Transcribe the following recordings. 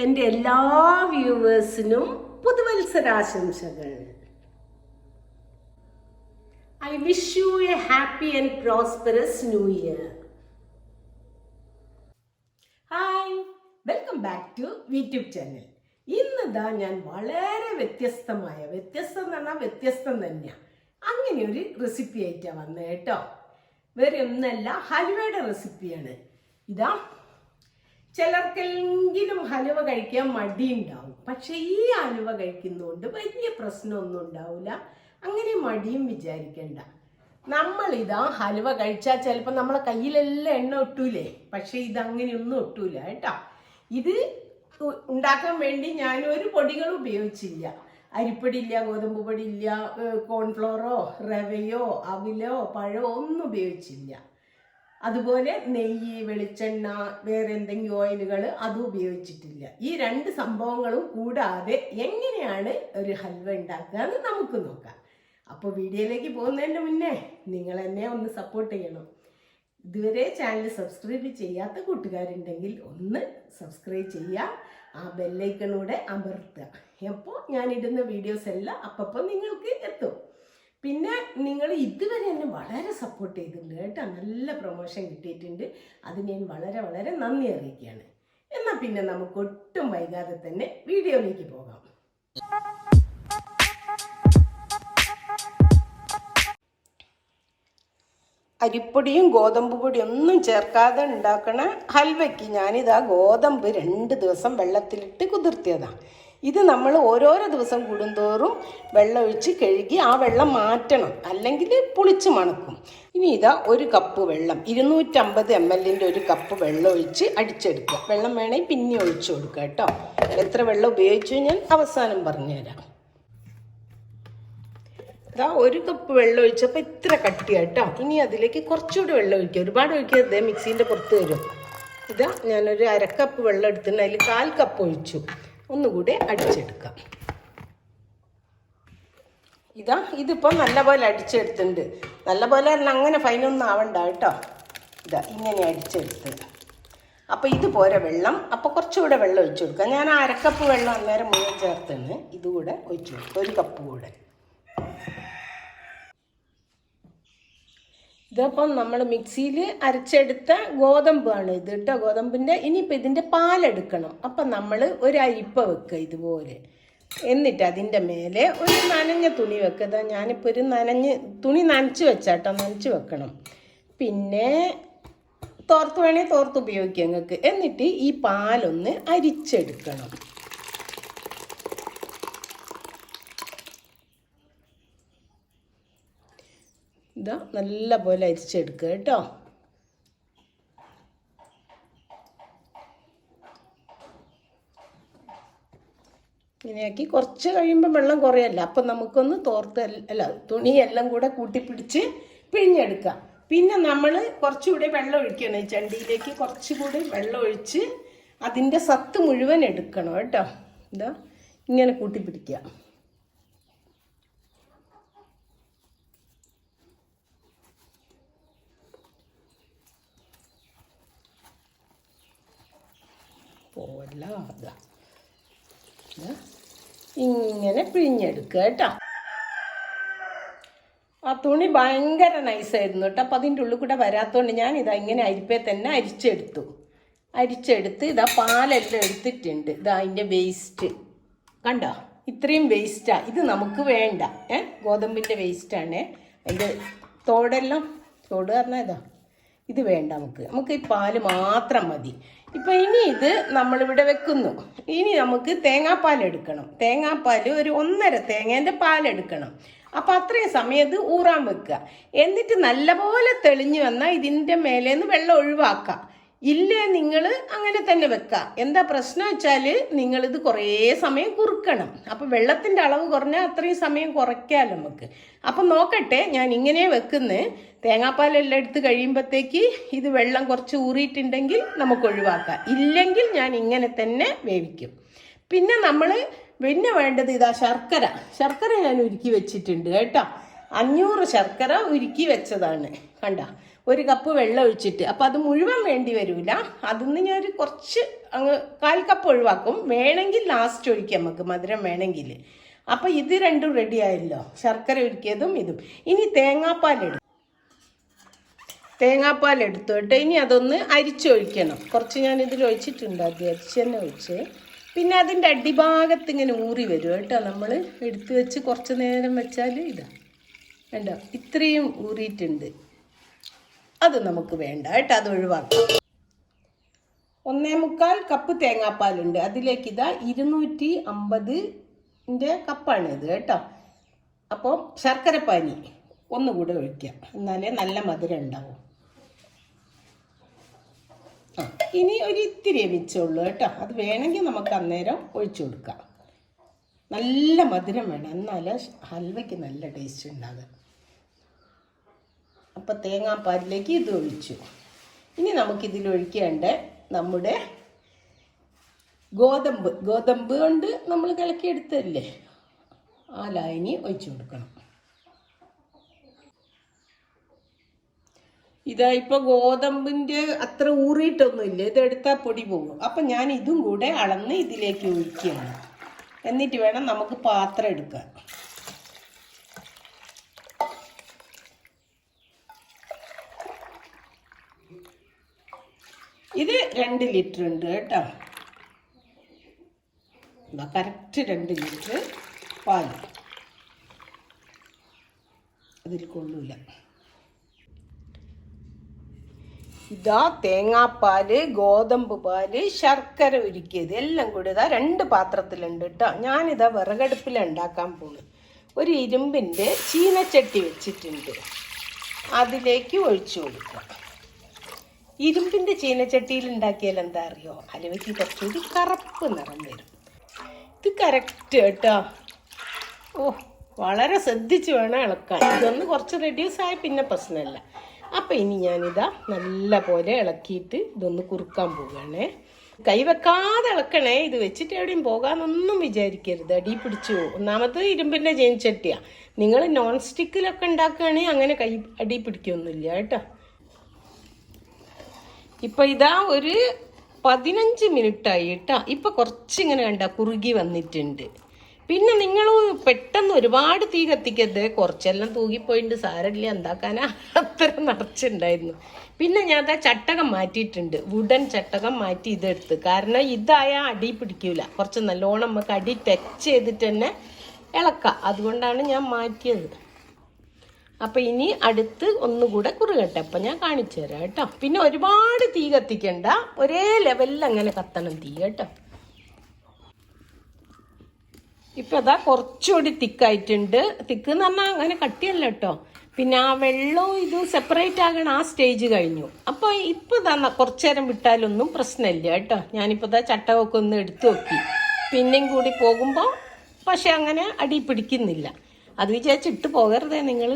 എൻ്റെ എല്ലാ വ്യൂവേഴ്സിനും പുതുവത്സരാശംസകൾ. I wish you a happy and prosperous new year. Hi, welcome back to VTube channel. ഇന്നിതാ ഞാൻ വളരെ വ്യത്യസ്തം എന്ന് പറഞ്ഞാൽ വ്യത്യസ്തം തന്നെയാണ്. അങ്ങനെ ഒരു റെസിപ്പി ആയിട്ടാണ് വന്നത് കേട്ടോ. വേറെ ഒന്നല്ല, ഹൽവയുടെ റെസിപ്പിയാണ്. ഇതാ ചിലർക്കെങ്കിലും ഹലുവ കഴിക്കാൻ മടിയുണ്ടാവും. പക്ഷെ ഈ ഹലുവ കഴിക്കുന്നതുകൊണ്ട് വലിയ പ്രശ്നമൊന്നും ഉണ്ടാവില്ല. അങ്ങനെ മടിയും വിചാരിക്കണ്ട. നമ്മളിതാ ഹലുവ കഴിച്ചാൽ ചിലപ്പോൾ നമ്മളെ കയ്യിലെല്ലാം എണ്ണ ഒട്ടൂലേ. പക്ഷെ ഇതങ്ങനെയൊന്നും ഒട്ടൂല കേട്ടോ. ഇത് ഉണ്ടാക്കാൻ വേണ്ടി ഞാൻ ഒരു പൊടികളും ഉപയോഗിച്ചില്ല. അരിപ്പൊടി ഇല്ല, ഗോതമ്പ് പൊടി ഇല്ല, കോൺഫ്ലോറോ റവയോ അവിലോ പഴമോ ഒന്നും ഉപയോഗിച്ചില്ല. അതുപോലെ നെയ്യ്, വെളിച്ചെണ്ണ, വേറെ എന്തെങ്കിലും ഓയിലുകൾ അതും ഉപയോഗിച്ചിട്ടില്ല. ഈ രണ്ട് സംഭവങ്ങളും കൂടാതെ എങ്ങനെയാണ് ഒരു ഹൽവ ഉണ്ടാക്കുക എന്ന് നമുക്ക് നോക്കാം. അപ്പോൾ വീഡിയോയിലേക്ക് പോകുന്നതിന് മുന്നേ നിങ്ങൾ എന്നെ ഒന്ന് സപ്പോർട്ട് ചെയ്യണം. ഇതുവരെ ചാനൽ സബ്സ്ക്രൈബ് ചെയ്യാത്ത കൂട്ടുകാരുണ്ടെങ്കിൽ ഒന്ന് സബ്സ്ക്രൈബ് ചെയ്യുക, ആ ബെല്ലൈക്കണൂടെ അമർത്തുക. അപ്പോൾ ഞാനിടുന്ന വീഡിയോസ് എല്ലാം അപ്പോൾ നിങ്ങൾക്ക് എത്തും. പിന്നെ നിങ്ങൾ ഇതുവരെ എന്നെ വളരെ സപ്പോർട്ട് ചെയ്തിട്ടുണ്ട് കേട്ടോ. നല്ല പ്രൊമോഷൻ കിട്ടിയിട്ടുണ്ട്. അതിന് ഞാൻ വളരെ വളരെ നന്ദി അറിയിക്കുകയാണ്. എന്നാൽ പിന്നെ നമുക്ക് ഒട്ടും വൈകാതെ തന്നെ വീഡിയോയിലേക്ക് പോകാം. അരിപ്പൊടിയും ഗോതമ്പ് പൊടിയും ഒന്നും ചേർക്കാതെ ഉണ്ടാക്കണ ഹൽവയ്ക്ക് ഞാനിതാ ഗോതമ്പ് 2 ദിവസം വെള്ളത്തിലിട്ട് കുതിർത്തിയതാണ്. ഇത് നമ്മൾ ഓരോരോ ദിവസം കൂടുന്തോറും വെള്ളം ഒഴിച്ച് കഴുകി ആ വെള്ളം മാറ്റണം, അല്ലെങ്കിൽ പുളിച്ച് മണക്കും. ഇനി ഇതാ 1 കപ്പ് വെള്ളം, 250 ml ഒരു കപ്പ് വെള്ളം ഒഴിച്ച് അടിച്ചെടുക്കുക. വെള്ളം വേണമെങ്കിൽ പിന്നെ ഒഴിച്ചു കൊടുക്കുക കേട്ടോ. എത്ര വെള്ളം ഉപയോഗിച്ചു ഞാൻ അവസാനം പറഞ്ഞുതരാം. ഇതാ 1 കപ്പ് വെള്ളം ഒഴിച്ചപ്പോൾ ഇത്ര കട്ടിയാട്ടോ. ഇനി അതിലേക്ക് കുറച്ചുകൂടി വെള്ളം ഒഴിക്കുക. ഒരുപാട് ഒഴിക്കരുത്, മിക്സീൻ്റെ പുറത്ത് വരും. ഇതാ ഞാനൊരു 1/2 കപ്പ് വെള്ളം എടുത്തിട്ട് അതിൽ 1/4 കപ്പ് ഒഴിച്ചു. ഒന്നുകൂടി അടിച്ചെടുക്കാം. ഇതാ ഇതിപ്പോൾ നല്ലപോലെ അടിച്ചെടുത്തിട്ടുണ്ട്. നല്ലപോലെ അങ്ങനെ ഫൈനൊന്നും ആവണ്ട കേട്ടോ. ഇതാ ഇങ്ങനെ അടിച്ചെടുത്ത്. അപ്പോൾ ഇതുപോലെ വെള്ളം, അപ്പോൾ കുറച്ചുകൂടെ വെള്ളം ഒഴിച്ചു കൊടുക്കുക. ഞാൻ 1/2 കപ്പ് വെള്ളം അന്നേരം മുഴുവൻ ചേർത്താണ്. ഇതുകൂടെ ഒഴിച്ചു കൊടുക്കുക, 1 കപ്പ് കൂടെ. ഇതിപ്പം നമ്മൾ മിക്സിയിൽ അരച്ചെടുത്ത ഗോതമ്പാണ് ഇത് കേട്ടോ, ഗോതമ്പിൻ്റെ. ഇനിയിപ്പോൾ ഇതിൻ്റെ പാലെടുക്കണം. അപ്പം നമ്മൾ ഒരു അരിപ്പ വെക്കുക ഇതുപോലെ. എന്നിട്ട് അതിൻ്റെ മേലെ ഒരു നനഞ്ഞ തുണി വെക്കുക. ഞാനിപ്പോൾ ഒരു തുണി നനച്ച് വെച്ചാട്ടോ, നനച്ച് വെക്കണം. പിന്നെ തോർത്ത് വേണേൽ തോർത്ത് ഉപയോഗിക്കാം നിങ്ങൾക്ക്. എന്നിട്ട് ഈ പാലൊന്ന് അരിച്ചെടുക്കണം. ഇതാ നല്ല പോലെ അരിച്ചെടുക്കുക കേട്ടോ. ഇങ്ങനെയാക്കി കുറച്ച് കഴിയുമ്പോൾ വെള്ളം കുറയല്ല. അപ്പം നമുക്കൊന്ന് തുണിയെല്ലാം കൂടെ കൂട്ടിപ്പിടിച്ച് പിഴിഞ്ഞെടുക്കാം. പിന്നെ നമ്മൾ കുറച്ചുകൂടി വെള്ളം ഒഴിക്കണം. ഈ ചണ്ടിയിലേക്ക് കുറച്ചുകൂടി വെള്ളം ഒഴിച്ച് അതിൻ്റെ സത്ത് മുഴുവൻ എടുക്കണം കേട്ടോ. ഇതാ ഇങ്ങനെ കൂട്ടിപ്പിടിക്കുക. പോവല്ല, അതാ ഇങ്ങനെ പിഴിഞ്ഞെടുക്കുക കേട്ടോ. ആ തുണി ഭയങ്കര നൈസായിരുന്നു കേട്ടോ. അപ്പം അതിൻ്റെ ഉള്ളിൽ കൂടെ വരാത്തതുകൊണ്ട് ഞാനിതാ ഇങ്ങനെ അരിപ്പേ തന്നെ അരിച്ചെടുത്ത് ഇതാ പാലെല്ലാം എടുത്തിട്ടുണ്ട്. ഇതാ അതിൻ്റെ വേസ്റ്റ് കണ്ടോ, ഇത്രയും വേസ്റ്റാണ്. ഇത് നമുക്ക് വേണ്ട. ഗോതമ്പിൻ്റെ വേസ്റ്റാണ്. അതിൻ്റെ തോട് പറഞ്ഞാൽ ഇതാ ഇത് വേണ്ട. നമുക്ക് ഈ പാല് മാത്രം മതി. ഇപ്പം ഇനി ഇത് നമ്മളിവിടെ വെക്കുന്നു. ഇനി നമുക്ക് തേങ്ങാപ്പാൽ എടുക്കണം. തേങ്ങാപ്പാൽ ഒരു 1.5 തേങ്ങേൻ്റെ പാലെടുക്കണം. അപ്പം അത്രയും സമയം ഇത് ഊറാൻ വെക്കുക. എന്നിട്ട് നല്ലപോലെ തെളിഞ്ഞു വന്നാൽ ഇതിൻ്റെ മേലേന്ന് വെള്ളം ഒഴിവാക്കുക. ഇല്ലേ നിങ്ങൾ അങ്ങനെ തന്നെ വെക്കുക. എന്താ പ്രശ്നം വെച്ചാൽ നിങ്ങളിത് കുറേ സമയം കുറുക്കണം. അപ്പം വെള്ളത്തിൻ്റെ അളവ് കുറഞ്ഞാൽ അത്രയും സമയം കുറയ്ക്കാം നമുക്ക്. അപ്പം നോക്കട്ടെ, ഞാൻ ഇങ്ങനെ വെക്കുന്നത്. തേങ്ങാപ്പാലെല്ലാം എടുത്ത് കഴിയുമ്പോഴത്തേക്ക് ഇത് വെള്ളം കുറച്ച് ഊറിയിട്ടുണ്ടെങ്കിൽ നമുക്ക് ഒഴിവാക്കാം. ഇല്ലെങ്കിൽ ഞാൻ ഇങ്ങനെ തന്നെ വേവിക്കും. പിന്നെ വേണ്ടത് ഇതാ ശർക്കര ഞാൻ ഉരുക്കി വെച്ചിട്ടുണ്ട് കേട്ടോ. 500 ശർക്കര ഉരുക്കി വെച്ചതാണ്. കണ്ട, 1 കപ്പ് വെള്ളം ഒഴിച്ചിട്ട്. അപ്പോൾ അത് മുഴുവൻ വേണ്ടി വരില്ല, അതിന്ന് ഞാൻ കുറച്ച് അങ്ങ് 1/4 കപ്പ് ഒഴിവാക്കും. വേണമെങ്കിൽ ലാസ്റ്റ് ഒഴിക്കാം നമുക്ക്, മധുരം വേണമെങ്കിൽ. അപ്പോൾ ഇത് രണ്ടും റെഡി ആയല്ലോ, ശർക്കര ഉരുക്കിയതും ഇതും. ഇനി തേങ്ങാപ്പാൽ എടുത്തോട്ടെ. ഇനി അതൊന്ന് അരിച്ചൊഴിക്കണം. കുറച്ച് ഞാൻ ഇതിൽ ഒഴിച്ചിട്ടുണ്ട്, അത് അരിച്ച് തന്നെ ഒഴിച്ച്. പിന്നെ അതിൻ്റെ അടിഭാഗത്ത് ഇങ്ങനെ ഊറി വരും കേട്ടോ. നമ്മൾ എടുത്ത് വെച്ച് കുറച്ച് നേരം വെച്ചാൽ ഇതാ വേണ്ട, ഇത്രയും ഊറിയിട്ടുണ്ട്. അത് നമുക്ക് വേണ്ട കേട്ടോ, അത് ഒഴിവാക്കാം. 1/4 കപ്പ് തേങ്ങാപ്പാലുണ്ട്. അതിലേക്ക് ഇതാ 250 കപ്പാണിത് കേട്ടോ. അപ്പോൾ ശർക്കരപ്പാനി ഒന്നുകൂടെ ഒഴിക്കാം, എന്നാലേ നല്ല മധുരം ഉണ്ടാവും. ഇനി ഒരു ഇത്തിരി വെച്ചുള്ളൂ കേട്ടോ. അത് വേണമെങ്കിൽ നമുക്ക് അന്നേരം ഒഴിച്ചു കൊടുക്കാം. നല്ല മധുരം വേണം, എന്നാലേ ഹൽവയ്ക്ക് നല്ല ടേസ്റ്റ് ഉണ്ടാകും. അപ്പോൾ തേങ്ങാപ്പാലിലേക്ക് ഇത് ഒഴിച്ചു. ഇനി നമുക്കിതിൽ ഒഴിക്കേണ്ട നമ്മുടെ ഗോതമ്പ് കൊണ്ട് നമ്മൾ കലക്കിയെടുത്തല്ലേ, ആ ലായനി ഒഴിച്ചു കൊടുക്കണം. ഇതാ ഇപ്പോൾ ഗോതമ്പിൻ്റെ അത്ര ഊറിയിട്ടൊന്നുമില്ല, ഇതെടുത്താൽ പൊടി പോകും. അപ്പം ഞാൻ ഇതും കൂടെ അളന്ന് ഇതിലേക്ക് ഒഴിക്കുകയാണ്. എന്നിട്ട് വേണം നമുക്ക് പാത്രം എടുക്കാൻ. ഇത് 2 ലിറ്റർ ഉണ്ട് കേട്ടോ. കറക്റ്റ് 2 ലിറ്റർ പാൽ അതിൽ കൊള്ളൂല. ഇതാ തേങ്ങാപ്പാല്, ഗോതമ്പ് പാല്, ശർക്കര ഉരുക്കിയത് എല്ലാം കൂടി ഇതാ 2 പാത്രത്തിലുണ്ട് കേട്ടോ. ഞാനിതാ വിറകടുപ്പിലാണ് ഉണ്ടാക്കാൻ പോകുന്നത്. ഒരു ഇരുമ്പിൻ്റെ ചീനച്ചട്ടി വെച്ചിട്ടുണ്ട്, അതിലേക്ക് ഒഴിച്ചു കൊടുക്കുക. ഇരുമ്പിൻ്റെ ചീനച്ചട്ടിയിൽ ഉണ്ടാക്കിയാൽ എന്താ അറിയോ, ഹലുവയ്ക്ക് കുറച്ചുകൂടി കറുപ്പ് നിറം വരും. ഇത് കറക്റ്റ് കേട്ടോ. ഓ, വളരെ ശ്രദ്ധിച്ച് വേണം ഇളക്കാൻ. ഇതൊന്ന് കുറച്ച് റെഡ്യൂസ് ആയ പിന്നെ പ്രശ്നമില്ല. അപ്പം ഇനി ഞാനിതാ നല്ല പോലെ ഇളക്കിയിട്ട് ഇതൊന്ന് കുറുക്കാൻ പോവുകയാണേ. കൈ വെക്കാതെ ഇളക്കണേ, ഇത് വെച്ചിട്ട് എവിടെയും പോകാനൊന്നും വിചാരിക്കരുത്, അടി പിടിച്ചു. ഒന്നാമത് ഇരുമ്പിൻ്റെ ചീനച്ചട്ടിയാണ്. നിങ്ങൾ നോൺ സ്റ്റിക്കിലൊക്കെ ഉണ്ടാക്കുകയാണെങ്കിൽ അങ്ങനെ കൈ അടി പിടിക്കൊന്നുമില്ല കേട്ടോ. ഇപ്പം ഇതാ ഒരു 15 മിനിറ്റായി കേട്ടോ. ഇപ്പം കുറച്ചിങ്ങനെ കണ്ട കുറുകി വന്നിട്ടുണ്ട്. പിന്നെ നിങ്ങൾ പെട്ടെന്ന് ഒരുപാട് തീ കത്തിക്കരുത്, കുറച്ചെല്ലാം തൂകിപ്പോയിട്ട് സാരമില്ല, എന്താക്കാനാ അത്ര നിറച്ചുണ്ടായിരുന്നു. പിന്നെ ഞാൻ അതാ ചട്ടകം മാറ്റിയിട്ടുണ്ട്, വുഡൻ ചട്ടകം മാറ്റി ഇതെടുത്ത്. കാരണം ഇതായാൽ അടി പിടിക്കൂല, കുറച്ച് നല്ലോണം നമുക്ക് അടി ടച്ച് ചെയ്തിട്ട് തന്നെ ഇളക്കാം. അതുകൊണ്ടാണ് ഞാൻ മാറ്റിയത്. അപ്പം ഇനി അടുത്ത് ഒന്നുകൂടെ കുറുകട്ടെ, അപ്പം ഞാൻ കാണിച്ചു തരാം കേട്ടോ. പിന്നെ ഒരുപാട് തീ കത്തിക്കണ്ട, ഒരേ ലെവലിൽ അങ്ങനെ കത്തണം തീ കേട്ടോ. ഇപ്പം അതാ കുറച്ചുകൂടി തിക്കായിട്ടുണ്ട്. തിക്ക് എന്ന് പറഞ്ഞാൽ അങ്ങനെ കട്ടിയല്ല കേട്ടോ. പിന്നെ ആ വെള്ളവും ഇതും സെപ്പറേറ്റ് ആകണം, ആ സ്റ്റേജ് കഴിഞ്ഞു. അപ്പോൾ ഇപ്പോൾ ഇതാ കുറച്ചു നേരം വിട്ടാലൊന്നും പ്രശ്നമില്ല കേട്ടോ. ഞാനിപ്പോൾ ഇതാ ചട്ടകമൊക്കെ ഒന്ന് എടുത്തു നോക്കി, പിന്നെയും കൂടി പോകുമ്പോൾ പക്ഷെ അങ്ങനെ അടി പിടിക്കുന്നില്ല. അത് വിചാരിച്ചിട്ട് പോകരുതേ നിങ്ങൾ.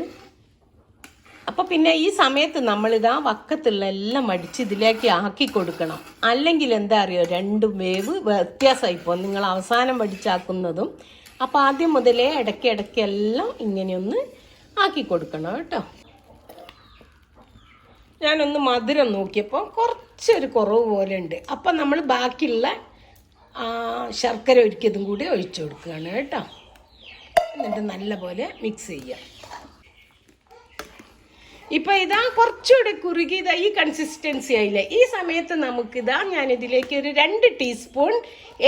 അപ്പോൾ പിന്നെ ഈ സമയത്ത് നമ്മളിതാ വക്കത്തുള്ള എല്ലാം അടിച്ച് ഇതിലേക്ക് ആക്കി കൊടുക്കണം. അല്ലെങ്കിൽ എന്താ അറിയോ, 2 വേവ് വ്യത്യാസമായിപ്പോൾ നിങ്ങൾ അവസാനം വടിച്ചാക്കുന്നതും. അപ്പോൾ ആദ്യം മുതലേ ഇടയ്ക്ക് എല്ലാം ഇങ്ങനെയൊന്ന് ആക്കി കൊടുക്കണം കേട്ടോ. ഞാനൊന്ന് മധുരം നോക്കിയപ്പോൾ കുറച്ചൊരു കുറവ് പോലെ ഉണ്ട്. അപ്പം നമ്മൾ ബാക്കിയുള്ള ശർക്കര ഉരുക്കിയതും കൂടി ഒഴിച്ചു കൊടുക്കുകയാണ് കേട്ടോ. എന്നിട്ട് നല്ലപോലെ മിക്സ് ചെയ്യാം. ഇപ്പം ഇതാ കുറച്ചുകൂടി കുറുകി ഇതാ ഈ കൺസിസ്റ്റൻസി ആയില്ലേ. ഈ സമയത്ത് നമുക്കിതാ ഞാനിതിലേക്ക് ഒരു 2 ടീസ്പൂൺ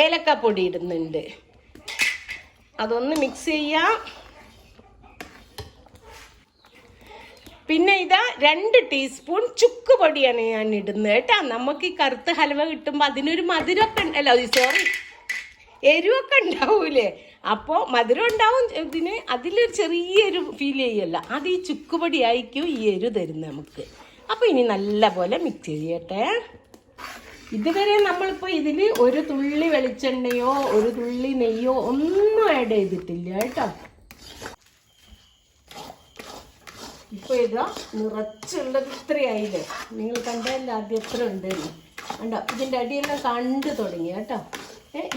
ഏലക്കപ്പൊടി ഇടുന്നുണ്ട്. അതൊന്ന് മിക്സ് ചെയ്യാം. പിന്നെ ഇതാ 2 ടീസ്പൂൺ ചുക്ക് പൊടിയാണ് ഞാൻ ഇടുന്നത് കേട്ടോ. നമുക്ക് ഈ കറുത്ത ഹൽവ കിട്ടുമ്പോൾ അതിനൊരു മധുരമൊക്കെ അല്ല, സോറി, എരിവൊക്കെ ഉണ്ടാവൂലേ. അപ്പോൾ മധുരം ഉണ്ടാവും ഇതിന്, അതിലൊരു ചെറിയൊരു ഫീൽ ചെയ്യല്ല. അത് ഈ ചുക്കുപൊടി ആയിരിക്കും ഈ എരിവ് തരുന്നത് നമുക്ക്. അപ്പോൾ ഇനി നല്ല പോലെ മിക്സ് ചെയ്യട്ടെ. ഇതുവരെ നമ്മളിപ്പോൾ ഇതിൽ ഒരു തുള്ളി വെളിച്ചെണ്ണയോ ഒരു തുള്ളി നെയ്യോ ഒന്നും ആഡ് ചെയ്തിട്ടില്ല കേട്ടോ. ഇപ്പോൾ ഇതാ നിറച്ചുള്ളത് ഇത്രയായില്ലേ, നിങ്ങൾ കണ്ടല്ല ആദ്യം എത്ര ഉണ്ടെന്ന് കണ്ടോ. ഇതിൻ്റെ അടിയെല്ലാം കണ്ടു തുടങ്ങി കേട്ടോ.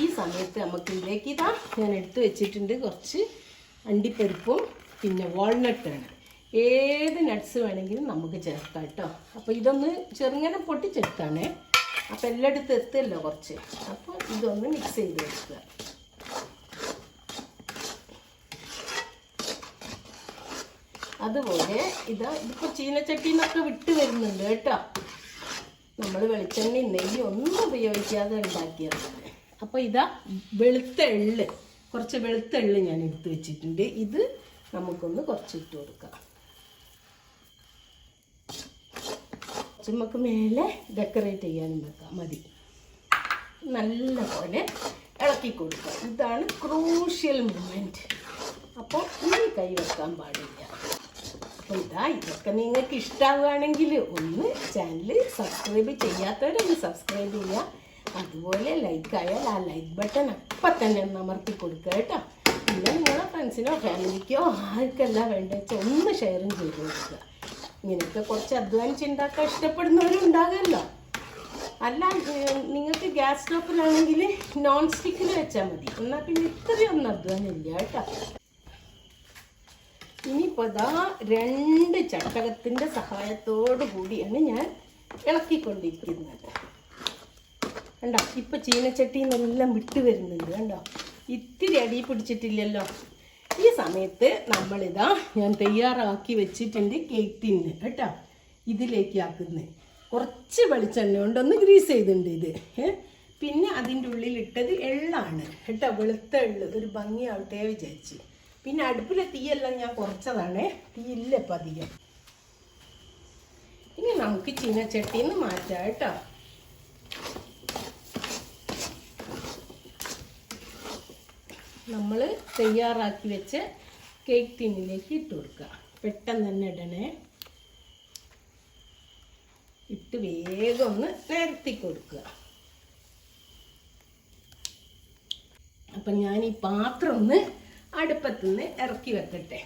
ഈ സമയത്ത് നമുക്ക് ഇതിലേക്ക് ഇതാ ഞാൻ എടുത്തു വെച്ചിട്ടുണ്ട് കുറച്ച് അണ്ടിപ്പരിപ്പും പിന്നെ വാൾനട്ടാണ്. ഏത് നട്ട്സ് വേണമെങ്കിലും നമുക്ക് ചേർക്കാം കേട്ടോ. അപ്പോൾ ഇതൊന്ന് ചെറുങ്ങനെ പൊട്ടിച്ചെടുത്താണേ. അപ്പോൾ എല്ലായിടത്തും എത്തുമല്ലോ കുറച്ച്. അപ്പോൾ ഇതൊന്ന് മിക്സ് ചെയ്ത് എടുക്കുക. അതുപോലെ ഇതിപ്പോൾ ചീനച്ചട്ടിയിൽ നിന്നൊക്കെ വിട്ട് വരുന്നുണ്ട് കേട്ടോ. നമ്മൾ വെളിച്ചെണ്ണയും നെയ്യ് ഒന്നും ഉപയോഗിക്കാതെ ഉണ്ടാക്കിയതാണ്. അപ്പോൾ വെളുത്ത എള്ള്, കുറച്ച് വെളുത്ത എള്ള് ഞാൻ എടുത്ത് വെച്ചിട്ടുണ്ട്. ഇത് നമുക്കൊന്ന് കുറച്ച് ഇട്ട് കൊടുക്കാം. നമുക്ക് മേലെ ഡെക്കറേറ്റ് ചെയ്യാനും വെക്കാം. മതി. നല്ലപോലെ ഇളക്കി കൊടുക്കുക. ഇതാണ് ക്രൂഷ്യൽ മൊമെൻറ്റ്. അപ്പോൾ ഇനി കൈ വെക്കാൻ പാടില്ല. അപ്പോൾ ഇതൊക്കെ നിങ്ങൾക്ക് ഇഷ്ടമാവുകയാണെങ്കിൽ ഒന്ന് ചാനൽ സബ്സ്ക്രൈബ് ചെയ്യാത്തവരൊന്ന് സബ്സ്ക്രൈബ് ചെയ്യുക. അതുപോലെ ലൈക്കായാൽ ആ ലൈക്ക് ബട്ടൺ അപ്പം തന്നെ ഒന്ന് അമർത്തി കൊടുക്കുക കേട്ടോ. പിന്നെ നിങ്ങളുടെ ഫ്രണ്ട്സിനോ ഫാമിലിക്കോ ആർക്കല്ല വേണ്ടത് വെച്ചാൽ ഒന്ന് ഷെയറും ചെയ്ത് കൊടുക്കുക. ഇങ്ങനെയൊക്കെ കുറച്ച് അധ്വാനിച്ച് ഉണ്ടാക്കാൻ ഇഷ്ടപ്പെടുന്നവരും ഉണ്ടാകുമല്ലോ. അല്ല, നിങ്ങൾക്ക് ഗ്യാസ് സ്റ്റോപ്പിലാണെങ്കിൽ നോൺ സ്റ്റിക്കിൽ വെച്ചാൽ മതി. എന്നാൽ പിന്നെ ഇത്രയൊന്നും അധ്വാനം ഇല്ല കേട്ടോ. ഇനിയിപ്പോൾ 2 ചട്ടകത്തിൻ്റെ സഹായത്തോടു കൂടിയാണ് ഞാൻ ഇളക്കിക്കൊണ്ടിരിക്കുന്നത്. കണ്ടോ, ഇപ്പോൾ ചീനച്ചട്ടിയിൽ നിന്നെല്ലാം വിട്ട് വരുന്നുണ്ട്. കണ്ടോ, ഇത്തിരി അടി പിടിച്ചിട്ടില്ലല്ലോ. ഈ സമയത്ത് ഞാൻ തയ്യാറാക്കി വെച്ചിട്ടുണ്ട് കേക്ക് ടിന്ന് കേട്ടോ. ഇതിലേക്ക് ആക്കുന്നത് കുറച്ച് വെളിച്ചെണ്ണ കൊണ്ടൊന്ന് ഗ്രീസ് ചെയ്തിട്ടുണ്ട് ഇത്. പിന്നെ അതിൻ്റെ ഉള്ളിലിട്ടത് എള്ളാണ് കേട്ടോ. വെളുത്ത എള്ള് ഒരു ഭംഗിയാവട്ടെ വിചാരിച്ച്. പിന്നെ അടുപ്പിലെ തീയെല്ലാം ഞാൻ കുറച്ചതാണ്, തീയില്ല ഇപ്പം അധികം. ഇനി നമുക്ക് ചീനച്ചട്ടിയിൽ നിന്ന് മാറ്റാം കേട്ടോ. നമ്മൾ തയ്യാറാക്കി വെച്ച കേക്ക് ടിന്നിലേക്ക് ഇട്ട് കൊടുക്കുക. പെട്ടെന്ന് തന്നെ ഇടണേ. ഇട്ട് വേഗം ഒന്ന് നിരത്തി കൊടുക്കുക. അപ്പം ഞാൻ ഈ പാത്രം ഒന്ന് അടുപ്പത്തുനിന്ന് ഇറക്കി വെക്കട്ടെ.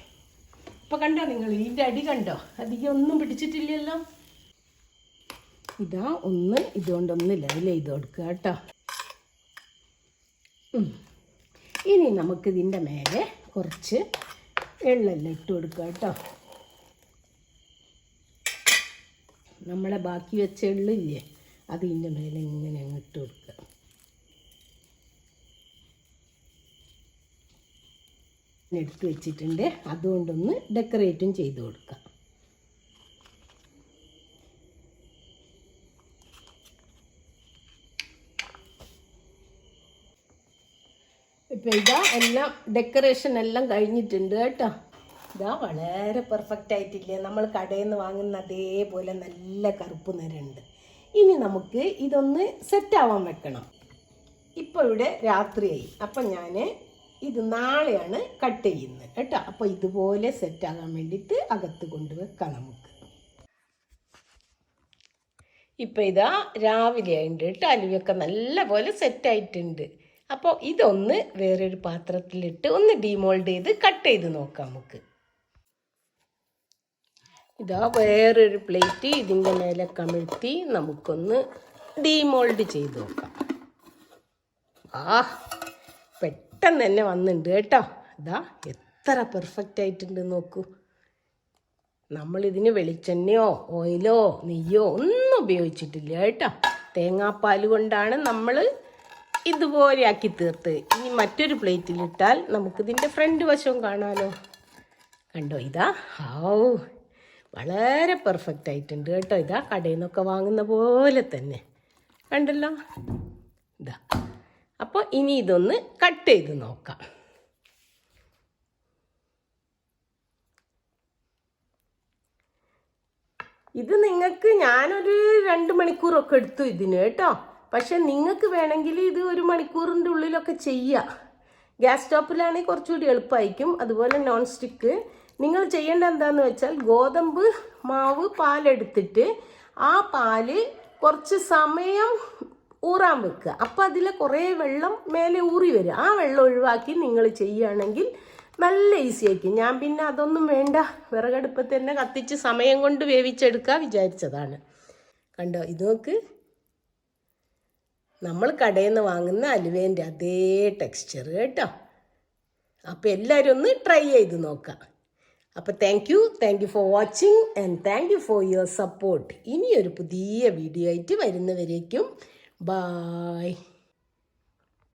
അപ്പോൾ കണ്ടോ നിങ്ങൾ, ഇതിൻ്റെ അടി കണ്ടോ? അധികം ഒന്നും പിടിച്ചിട്ടില്ലല്ലോ. ഇതുകൊണ്ടൊന്ന് ലെവൽ ചെയ്ത് കൊടുക്കുക കേട്ടോ. ഇനി നമുക്കിതിൻ്റെ മേലെ കുറച്ച് എള്ളെല്ലാം ഇട്ട് കൊടുക്കുക കേട്ടോ. നമ്മളെ ബാക്കി വെച്ച എള്ളില്ലേ, അതിൻ്റെ മേലെ ഇങ്ങനെ അങ്ങ് ഇട്ട് കൊടുക്കുക. എടുത്ത് വെച്ചിട്ടുണ്ട്. അതുകൊണ്ടൊന്ന് ഡെക്കറേറ്റും ചെയ്ത് കൊടുക്കാം. ഇപ്പം എല്ലാം ഡെക്കറേഷൻ എല്ലാം കഴിഞ്ഞിട്ടുണ്ട് കേട്ടോ. വളരെ പെർഫെക്റ്റ് ആയിട്ടില്ലേ? നമ്മൾ കടയിൽ നിന്ന് വാങ്ങുന്ന അതേപോലെ നല്ല കറുപ്പ് നിറമുണ്ട്. ഇനി നമുക്ക് ഇതൊന്ന് സെറ്റാവാൻ വെക്കണം. ഇപ്പോൾ ഇവിടെ രാത്രിയായി. അപ്പം ഞാൻ ഇത് നാളെയാണ് കട്ട് ചെയ്യുന്നത് കേട്ടോ. അപ്പോൾ ഇതുപോലെ സെറ്റാകാൻ വേണ്ടിയിട്ട് അകത്ത് കൊണ്ടുവെക്കാം നമുക്ക്. ഇപ്പം രാവിലെ ആയിട്ടുണ്ട് കേട്ടോ. അലുവയൊക്കെ നല്ലപോലെ സെറ്റായിട്ടുണ്ട്. അപ്പോൾ ഇതൊന്ന് വേറൊരു പാത്രത്തിലിട്ട് ഒന്ന് ഡീമോൾഡ് ചെയ്ത് കട്ട് ചെയ്ത് നോക്കാം നമുക്ക്. വേറൊരു പ്ലേറ്റ് ഇതിൻ്റെ മേലെ കമിഴ്ത്തി നമുക്കൊന്ന് ഡീമോൾഡ് ചെയ്ത് നോക്കാം. പെട്ടെന്ന് തന്നെ വന്നിട്ടുണ്ട് കേട്ടോ. എത്ര പെർഫെക്റ്റ് ആയിട്ടുണ്ട് നോക്കൂ. നമ്മളിതിന് വെളിച്ചെണ്ണയോ ഓയിലോ നെയ്യോ ഒന്നും ഉപയോഗിച്ചിട്ടില്ല കേട്ടോ. തേങ്ങാപ്പാൽ കൊണ്ടാണ് നമ്മൾ ഇതുപോലെ ആക്കി തീർത്ത്. ഇനി മറ്റൊരു പ്ലേറ്റിലിട്ടാൽ നമുക്കിതിൻ്റെ ഫ്രണ്ട് വശവും കാണാമല്ലോ. കണ്ടോ, വളരെ പെർഫെക്റ്റ് ആയിട്ടുണ്ട് കേട്ടോ. കടയിൽ നിന്നൊക്കെ വാങ്ങുന്ന പോലെ തന്നെ കണ്ടല്ലോ. അപ്പോൾ ഇനി ഇതൊന്ന് കട്ട് ചെയ്ത് നോക്കാം. ഇത് നിങ്ങൾക്ക് ഞാനൊരു 2 മണിക്കൂറൊക്കെ എടുത്തു ഇതിന് കേട്ടോ. പക്ഷെ നിങ്ങൾക്ക് വേണമെങ്കിൽ ഇത് 1 മണിക്കൂറിൻ്റെ ഉള്ളിലൊക്കെ ചെയ്യാം. ഗ്യാസ് സ്റ്റോപ്പിലാണെങ്കിൽ കുറച്ചുകൂടി എളുപ്പമായിരിക്കും. അതുപോലെ നോൺ സ്റ്റിക്ക് നിങ്ങൾ ചെയ്യേണ്ട എന്താണെന്ന് വെച്ചാൽ ഗോതമ്പ് മാവ് പാലെടുത്തിട്ട് ആ പാല് കുറച്ച് സമയം ഊറാൻ വെക്കുക. അപ്പോൾ അതിൽ കുറേ വെള്ളം മേലെ ഊറി വരും. ആ വെള്ളം ഒഴിവാക്കി നിങ്ങൾ ചെയ്യുകയാണെങ്കിൽ നല്ല ഈസി ആയിരിക്കും. ഞാൻ പിന്നെ അതൊന്നും വേണ്ട, വിറകടുപ്പത്ത് തന്നെ കത്തിച്ച് സമയം കൊണ്ട് വേവിച്ചെടുക്കാൻ വിചാരിച്ചതാണ്. കണ്ടോ, ഇത് നോക്ക്, നമ്മൾ കടയിൽ നിന്ന് വാങ്ങുന്ന അലുവേൻ്റെ അതേ ടെക്സ്ചർ കേട്ടോ. അപ്പോൾ എല്ലാവരും ഒന്ന് ട്രൈ ചെയ്ത് നോക്കാം. അപ്പോൾ thank you for watching and thank you for your support. ഇനിയൊരു പുതിയ വീഡിയോ ആയിട്ട് വരുന്നവരേക്കും ബായ്.